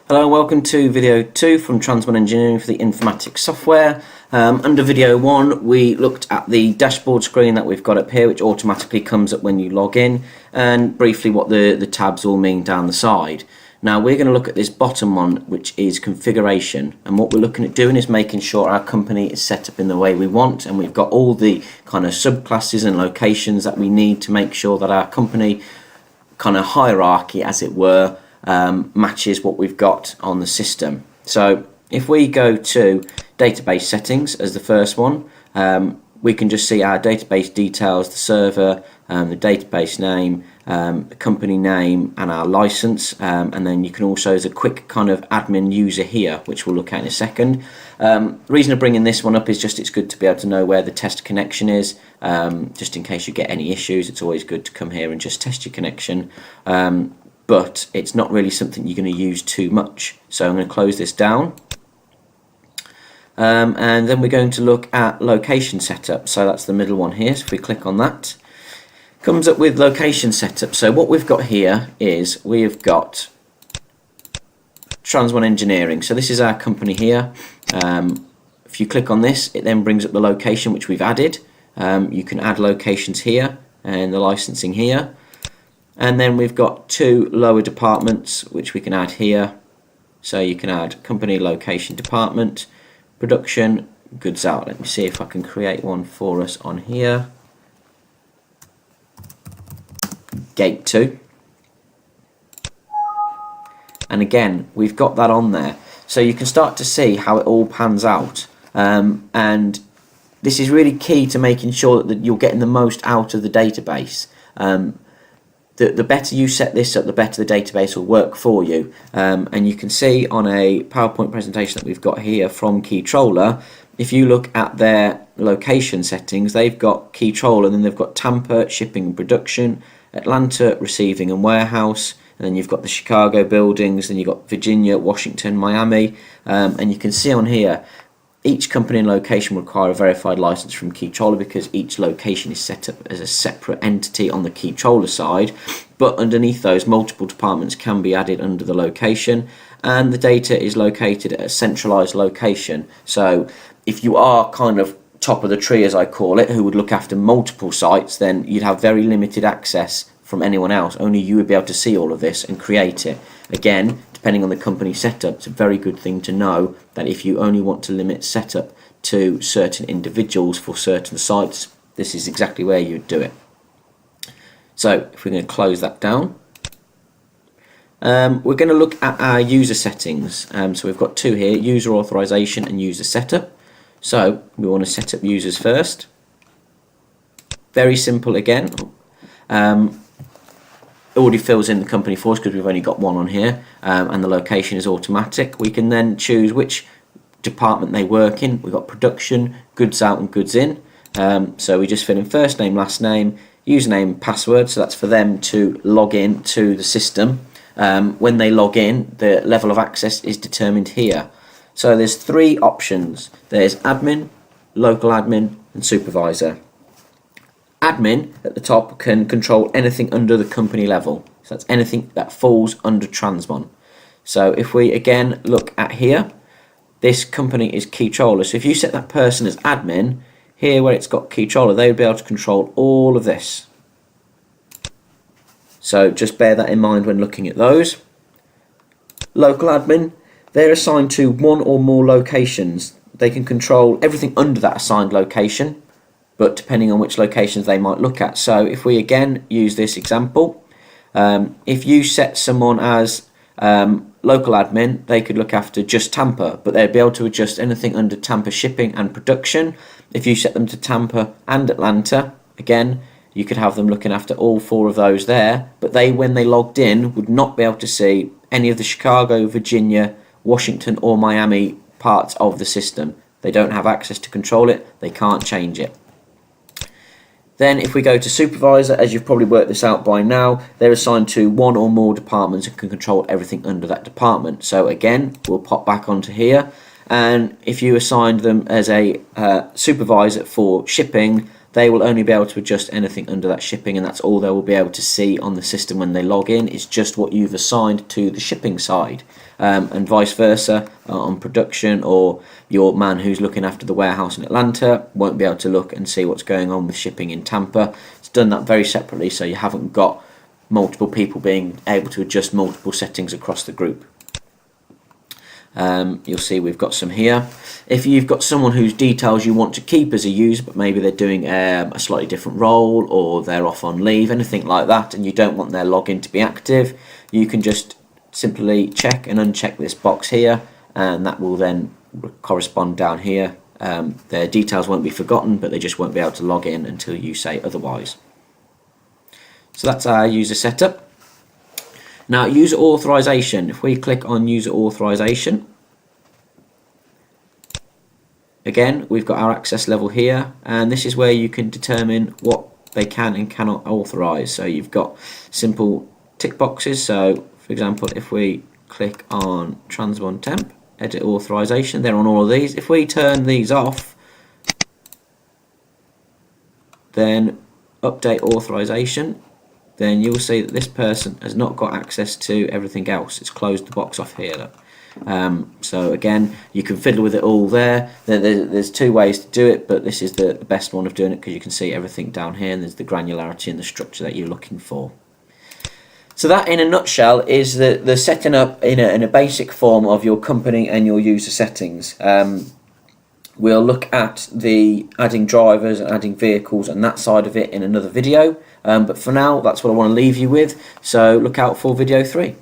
Hello and welcome to video 2 from Transman Engineering for the Infomatics software. Under video 1 we looked at the dashboard screen that we've got up here, which automatically comes up when you log in, and briefly what the tabs all mean down the side. Now we're going to look at this bottom one, which is configuration, and what we're looking at doing is making sure our company is set up in the way we want, and we've got all the kind of subclasses and locations that we need to make sure that our company kind of hierarchy, as it were, matches what we've got on the system. So if we go to database settings as the first one, we can just see our database details, the server, the database name, the company name, and our license, and then you can also, as a quick kind of admin user here, which we'll look at in a second. The reason of bringing this one up is just it's good to be able to know where the test connection is, just in case you get any issues. It's always good to come here and just test your connection, but it's not really something you're going to use too much. So I'm going to close this down. And then we're going to look at location setup. So that's the middle one here. So if we click on that, comes up with location setup. So what we've got here is we've got Transman Engineering. So this is our company here. If you click on this, it then brings up the location which we've added. You can add locations here and the licensing here. And then we've got two lower departments which we can add here. So you can add company, location, department, production, goods out. Let me see if I can create one for us on here. Gate 2. And again, we've got that on there. So you can start to see how it all pans out. And this is really key to making sure that you're getting the most out of the database. The better you set this up, the better the database will work for you. And you can see on a PowerPoint presentation that we've got here from Keytroller, if you look at their location settings, they've got Keytroller, and then they've got Tampa, shipping and production, Atlanta, receiving and warehouse, and then you've got the Chicago buildings, and you've got Virginia, Washington, Miami, and you can see on here, each company and location will require a verified license from Keytroller because each location is set up as a separate entity on the Keytroller side, but underneath those, multiple departments can be added under the location, and the data is located at a centralized location. So if you are kind of top of the tree, as I call it, who would look after multiple sites, then you'd have very limited access from anyone else. Only you would be able to see all of this and create it. Again, depending on the company setup, it's a very good thing to know that if you only want to limit setup to certain individuals for certain sites, this is exactly where you'd do it. So if we're going to close that down, we're going to look at our user settings. So we've got two here, user authorization and user setup. So we want to set up users first. Very simple again. Already fills in the company for us because we've only got one on here, and the location is automatic. We can then choose which department they work in. We've got production, goods out and goods in. So we just fill in first name, last name, username, password. So that's for them to log in to the system. When they log in, the level of access is determined here. So there's three options. There's admin, local admin and supervisor. Admin at the top can control anything under the company level. So that's anything that falls under Transman. So if we again look at here, this company is Keytroller. So if you set that person as admin, here where it's got Keytroller, they would be able to control all of this. So just bear that in mind when looking at those. Local admin, they're assigned to one or more locations. They can control everything under that assigned location, but depending on which locations they might look at. So if we again use this example, if you set someone as local admin, they could look after just Tampa, but they'd be able to adjust anything under Tampa shipping and production. If you set them to Tampa and Atlanta, again, you could have them looking after all four of those there, but they, when they logged in, would not be able to see any of the Chicago, Virginia, Washington or Miami parts of the system. They don't have access to control it, they can't change it. Then if we go to supervisor, as you've probably worked this out by now, they're assigned to one or more departments and can control everything under that department. So again, we'll pop back onto here, and if you assigned them as a supervisor for shipping, they will only be able to adjust anything under that shipping, and that's all they will be able to see on the system when they log in. It's just what you've assigned to the shipping side, and vice versa on production, or your man who's looking after the warehouse in Atlanta won't be able to look and see what's going on with shipping in Tampa. It's done that very separately, so you haven't got multiple people being able to adjust multiple settings across the group. You'll see we've got some here. If you've got someone whose details you want to keep as a user, but maybe they're doing a slightly different role, or they're off on leave, anything like that, and you don't want their login to be active, you can just simply check and uncheck this box here, and that will then correspond down here. Their details won't be forgotten, but they just won't be able to log in until you say otherwise. So that's our user setup. Now, user authorization. If we click on user authorization, again, we've got our access level here, and this is where you can determine what they can and cannot authorize. So you've got simple tick boxes. So, for example, if we click on Transbond Temp, edit authorization, they're on all of these. If we turn these off, then update authorization, then you'll see that this person has not got access to everything else. It's closed the box off here. Look. So again, you can fiddle with it all there. There's two ways to do it, but this is the best one of doing it because you can see everything down here, and there's the granularity and the structure that you're looking for. So that, in a nutshell, is the setting up in a basic form of your company and your user settings. We'll look at the adding drivers and adding vehicles and that side of it in another video. But for now, that's what I want to leave you with. So look out for video 3.